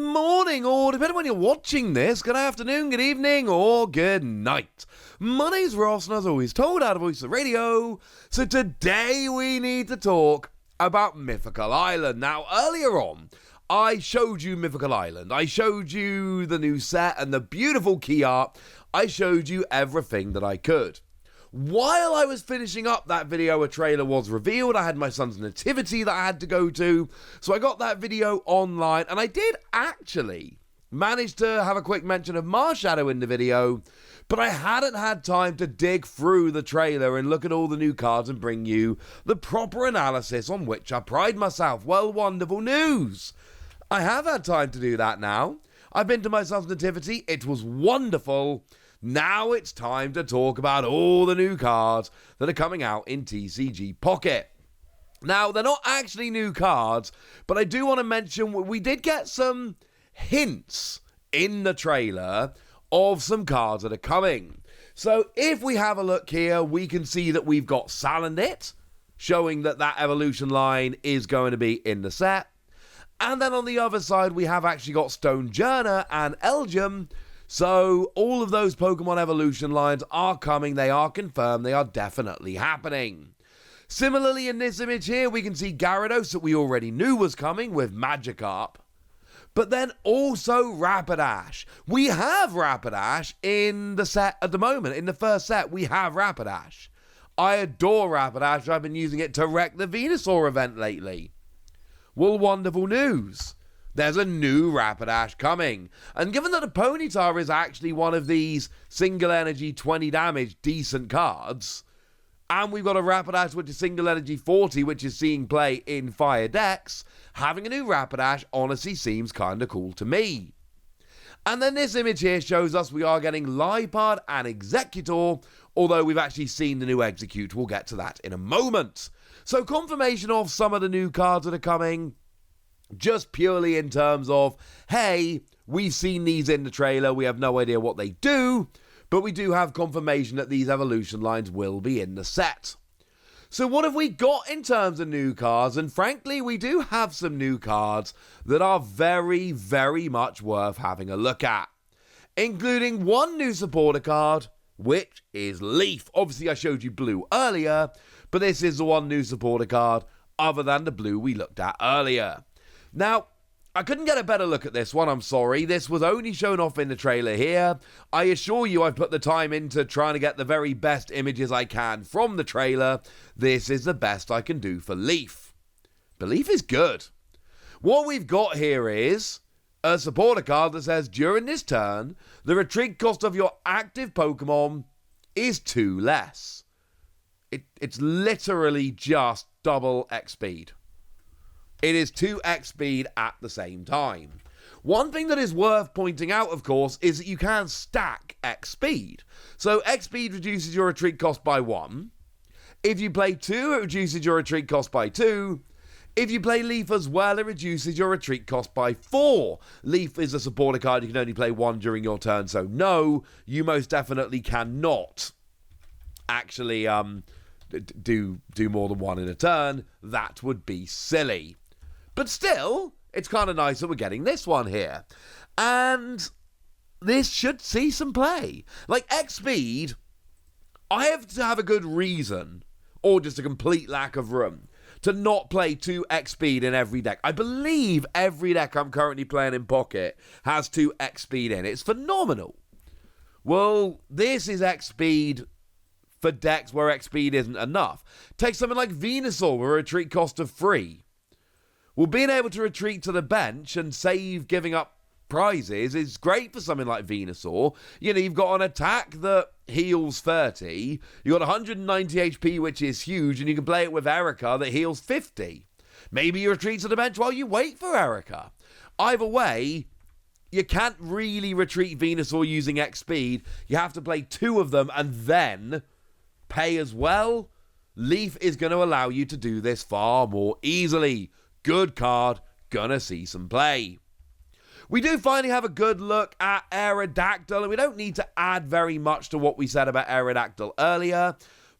morning, or depending on when you're watching this, good afternoon, good evening, or good night. My name's Ross, and as always, told out of Voice of Radio. So today we need to talk about Mythical Island. Now, earlier on, I showed you Mythical Island. I showed you the new set and the beautiful key art. I showed you everything that I could. While I was finishing up that video, a trailer was revealed. I had my son's nativity that I had to go to, so I got that video online, and I did actually manage to have a quick mention of Marshadow in the video, but I hadn't had time to dig through the trailer and look at all the new cards and bring you the proper analysis on which I pride myself. Well, wonderful news! I have had time to do that now. I've been to my son's nativity. It was wonderful. Now it's time to talk about all the new cards that are coming out in TCG Pocket. Now, they're not actually new cards, but I do want to mention we did get some hints in the trailer of some cards that are coming. So if we have a look here, we can see that we've got Salandit, showing that that evolution line is going to be in the set. And then on the other side, we have actually got Stonejourner and Elgium. So all of those Pokemon evolution lines are coming, they are confirmed, they are definitely happening. Similarly, in this image here, we can see Gyarados that we already knew was coming with Magikarp. But then also Rapidash. We have Rapidash in the set at the moment. In the first set, we have Rapidash. I adore Rapidash. I've been using it to wreck the Venusaur event lately. Well, wonderful news. There's a new Rapidash coming. And given that a Ponyta is actually one of these single energy 20 damage decent cards, and we've got a Rapidash which is single energy 40, which is seeing play in fire decks, having a new Rapidash honestly seems kind of cool to me. And then this image here shows us we are getting Liepard and Executor, although we've actually seen the new Execute. We'll get to that in a moment. So confirmation of some of the new cards that are coming, just purely in terms of, hey, we've seen these in the trailer, we have no idea what they do, but we do have confirmation that these evolution lines will be in the set. So what have we got in terms of new cards? And frankly, we do have some new cards that are very, very much worth having a look at, including one new supporter card, which is Leaf. Obviously, I showed you blue earlier, but this is the one new supporter card other than the blue we looked at earlier. Now, I couldn't get a better look at this one, I'm sorry. This was only shown off in the trailer here. I assure you I've put the time into trying to get the very best images I can from the trailer. This is the best I can do for Leaf. But Leaf is good. What we've got here is a supporter card that says, during this turn, the retreat cost of your active Pokemon is 2 less. It's literally just double X speed. It is 2x speed at the same time. One thing that is worth pointing out, of course, is that you can stack X speed. So X speed reduces your retreat cost by 1. If you play 2, it reduces your retreat cost by 2. If you play Leaf as well, it reduces your retreat cost by 4. Leaf is a supporter card. You can only play 1 during your turn, so no, you most definitely cannot actually do more than 1 in a turn. That would be silly. But still, it's kind of nice that we're getting this one here. And this should see some play. Like X speed, I have to have a good reason, or just a complete lack of room, to not play 2x speed in every deck. I believe every deck I'm currently playing in Pocket has 2x speed in. It's phenomenal. Well, this is X speed for decks where X speed isn't enough. Take something like Venusaur with a retreat cost of 3. Well, being able to retreat to the bench and save giving up prizes is great for something like Venusaur. You know, you've got an attack that heals 30, you've got 190 HP, which is huge, and you can play it with Erica that heals 50. Maybe you retreat to the bench while you wait for Erica. Either way, you can't really retreat Venusaur using X speed. You have to play 2 of them and then pay as well. Leaf is going to allow you to do this far more easily. Good card, gonna see some play. We do finally have a good look at Aerodactyl, and we don't need to add very much to what we said about Aerodactyl earlier,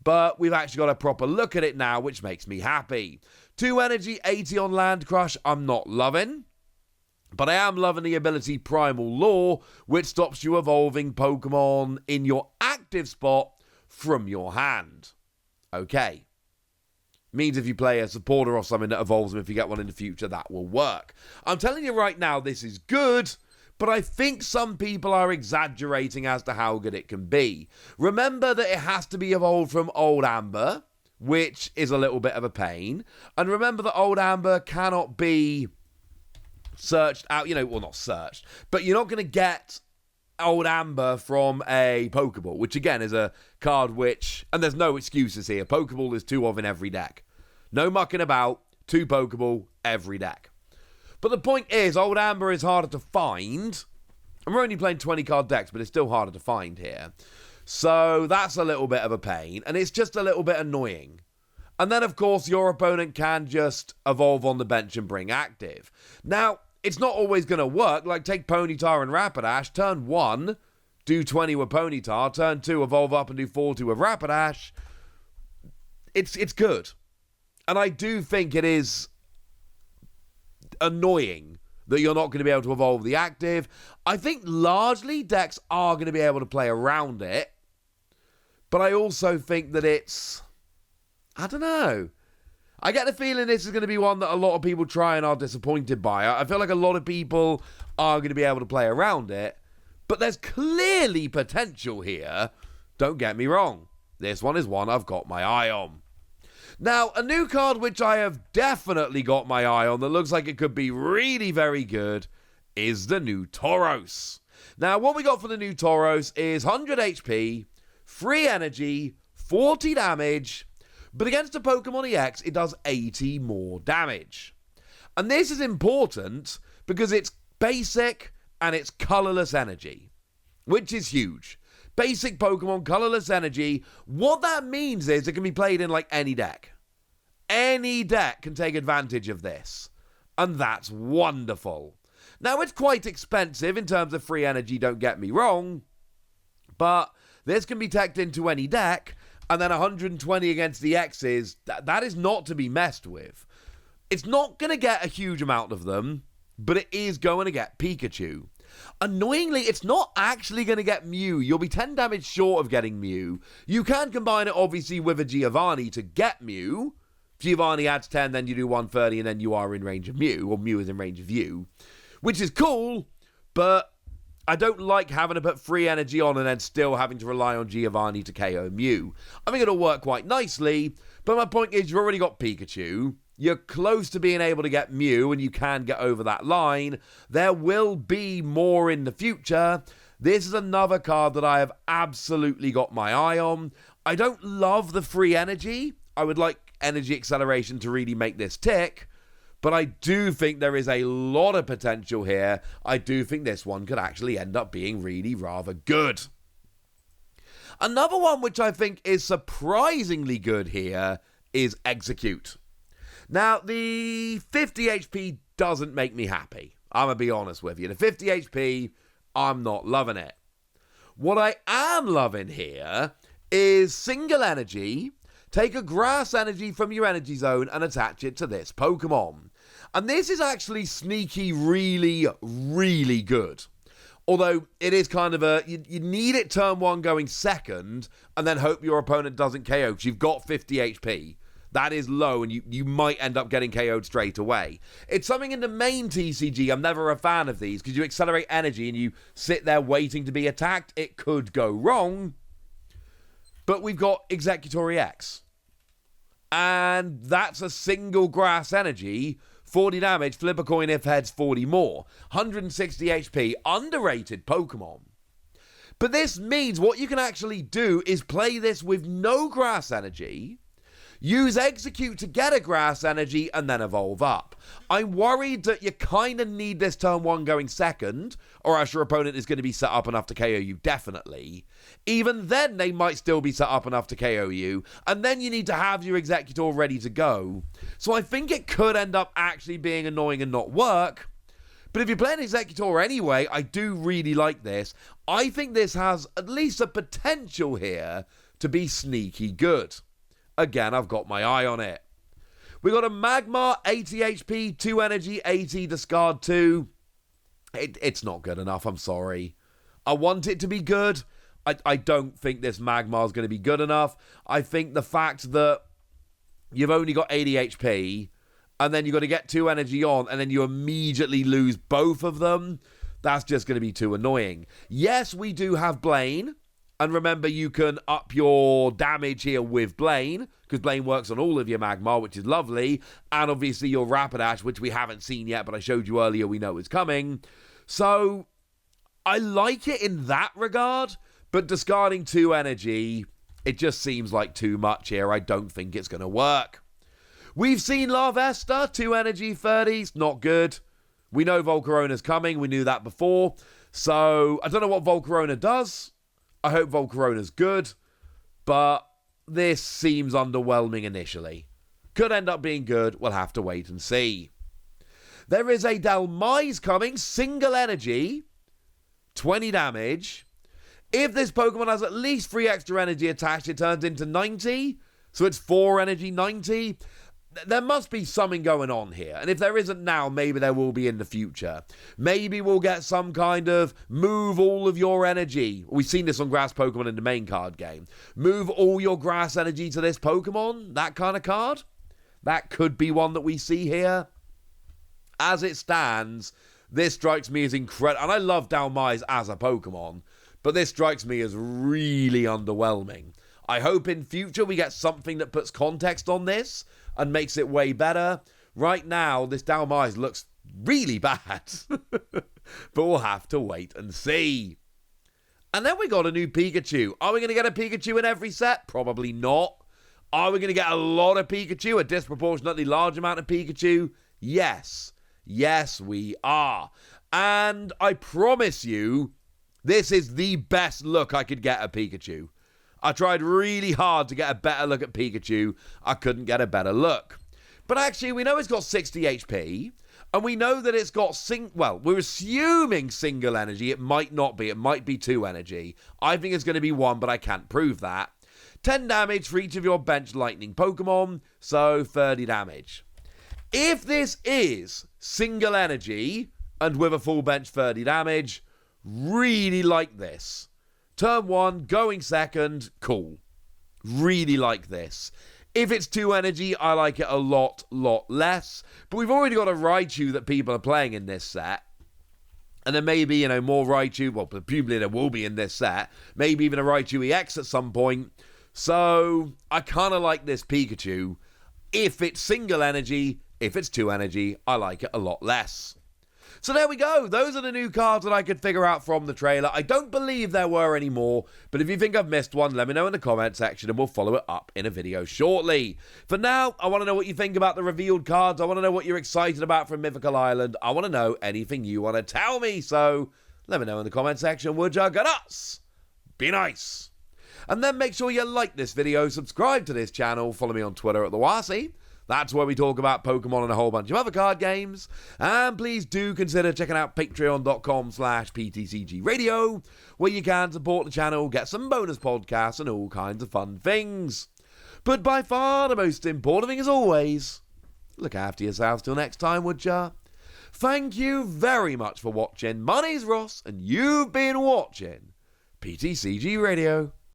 but we've actually got a proper look at it now, which makes me happy. 2 energy, 80 on Land Crush, I'm not loving. But I am loving the ability Primal Law, which stops you evolving Pokemon in your active spot from your hand. Okay. Means if you play a supporter or something that evolves them, if you get one in the future, that will work. I'm telling you right now, this is good, but I think some people are exaggerating as to how good it can be. Remember that it has to be evolved from Old Amber, which is a little bit of a pain. And remember that Old Amber cannot be searched out, well, not searched, but you're not going to get Old Amber from a Pokeball, which again is a card which, and there's no excuses here, Pokeball is 2 of in every deck. No mucking about, 2 Pokeball, every deck. But the point is, Old Amber is harder to find, and we're only playing 20 card decks, but it's still harder to find here. So that's a little bit of a pain, and it's just a little bit annoying. And then, of course, your opponent can just evolve on the bench and bring active. Now, it's not always going to work. Like, take Ponyta and Rapidash. Turn 1, do 20 with Ponyta. Turn 2, evolve up and do 40 with Rapidash. It's good. And I do think it is annoying that you're not going to be able to evolve the active. I think largely decks are going to be able to play around it. But I also think that it's... I don't know. I get the feeling this is going to be one that a lot of people try and are disappointed by. I feel like a lot of people are going to be able to play around it, but there's clearly potential here. Don't get me wrong. This one is one I've got my eye on. Now, a new card which I have definitely got my eye on that looks like it could be really very good is the new Tauros. Now, what we got for the new Tauros is 100 HP, free energy, 40 damage... But against a Pokemon EX, it does 80 more damage. And this is important because it's basic and it's colorless energy, which is huge. Basic Pokemon, colorless energy. What that means is it can be played in like any deck. Any deck can take advantage of this. And that's wonderful. Now, it's quite expensive in terms of free energy, don't get me wrong. But this can be teched into any deck. And then 120 against the X's, that is not to be messed with. It's not going to get a huge amount of them, but it is going to get Pikachu. Annoyingly, it's not actually going to get Mew. You'll be 10 damage short of getting Mew. You can combine it, obviously, with a Giovanni to get Mew. Giovanni adds 10, then you do 130, and then you are in range of Mew, or Mew is in range of you. Which is cool, but I don't like having to put free energy on and then still having to rely on Giovanni to KO Mew. I think it'll work quite nicely, but my point is you've already got Pikachu. You're close to being able to get Mew, and you can get over that line. There will be more in the future. This is another card that I have absolutely got my eye on. I don't love the free energy. I would like energy acceleration to really make this tick. But I do think there is a lot of potential here. I do think this one could actually end up being really rather good. Another one which I think is surprisingly good here is Execute. Now, the 50 HP doesn't make me happy. I'm going to be honest with you. The 50 HP, I'm not loving it. What I am loving here is single energy. Take a grass energy from your energy zone and attach it to this Pokemon. And this is actually sneaky really, really good. Although it is kind of you need it turn 1 going second and then hope your opponent doesn't KO because you've got 50 HP. That is low and you might end up getting KO'd straight away. It's something in the main TCG. I'm never a fan of these because you accelerate energy and you sit there waiting to be attacked. It could go wrong. But we've got Executory X. And that's a single grass energy, 40 damage, flip a coin if heads, 40 more. 160 HP, underrated Pokemon. But this means what you can actually do is play this with no grass energy, use Execute to get a grass energy, and then evolve up. I'm worried that you kind of need this turn 1 going second, or else your opponent is going to be set up enough to KO you, definitely. Even then, they might still be set up enough to KO you, and then you need to have your Executor ready to go. So I think it could end up actually being annoying and not work. But if you're playing Executor anyway, I do really like this. I think this has at least a potential here to be sneaky good. Again, I've got my eye on it. We got a Magmar, 80 HP, 2 energy, 80, discard 2. It's not good enough, I'm sorry. I want it to be good. I don't think this Magmar is going to be good enough. I think the fact that you've only got 80 HP, and then you've got to get 2 energy on, and then you immediately lose both of them, that's just going to be too annoying. Yes, we do have Blaine, and remember you can up your damage here with Blaine, because Blaine works on all of your Magmar, which is lovely, and obviously your Rapidash, which we haven't seen yet, but I showed you earlier, we know is coming. So, I like it in that regard, but discarding 2 energy, it just seems like too much here. I don't think it's going to work. We've seen Larvesta, 2 energy 30s, not good. We know Volcarona's coming, we knew that before. So, I don't know what Volcarona does. I hope Volcarona's good, but this seems underwhelming initially. Could end up being good, we'll have to wait and see. There is a Dhelmise coming, single energy, 20 damage. If this Pokemon has at least 3 extra energy attached, it turns into 90. So it's 4 energy, 90. There must be something going on here. And if there isn't now, maybe there will be in the future. Maybe we'll get some kind of move all of your energy. We've seen this on grass Pokemon in the main card game. Move all your grass energy to this Pokemon. That kind of card. That could be one that we see here. As it stands, this strikes me as incredible. And I love Dhelmise as a Pokemon. But this strikes me as really underwhelming. I hope in future we get something that puts context on this and makes it way better. Right now, this Dhelmise looks really bad. But we'll have to wait and see. And then we got a new Pikachu. Are we going to get a Pikachu in every set? Probably not. Are we going to get a lot of Pikachu? A disproportionately large amount of Pikachu? Yes. Yes, we are. And I promise you, this is the best look I could get at Pikachu. I tried really hard to get a better look at Pikachu. I couldn't get a better look. But actually, we know it's got 60 HP. And we know that it's got, we're assuming single energy. It might not be. It might be 2 energy. I think it's going to be 1, but I can't prove that. 10 damage for each of your bench lightning Pokemon. So 30 damage. If this is single energy and with a full bench 30 damage, really like this. Turn 1, going second, cool. Really like this. If it's 2 energy, I like it a lot less. But we've already got a Raichu that people are playing in this set. And then maybe, more Raichu. Well, presumably there will be in this set. Maybe even a Raichu EX at some point. So, I kind of like this Pikachu. If it's single energy, if it's 2 energy, I like it a lot less. So there we go. Those are the new cards that I could figure out from the trailer. I don't believe there were any more, but if you think I've missed one, let me know in the comment section and we'll follow it up in a video shortly. For now, I want to know what you think about the revealed cards. I want to know what you're excited about from Mythical Island. I want to know anything you want to tell me. So let me know in the comment section, would ya? Get us? Be nice. And then make sure you like this video, subscribe to this channel, follow me on Twitter at the Wasi. That's where we talk about Pokemon and a whole bunch of other card games. And please do consider checking out patreon.com/PTCGradio, where you can support the channel, get some bonus podcasts, and all kinds of fun things. But by far the most important thing, as always, look after yourselves till next time, would ya? Thank you very much for watching. My name's Ross, and you've been watching PTCG Radio.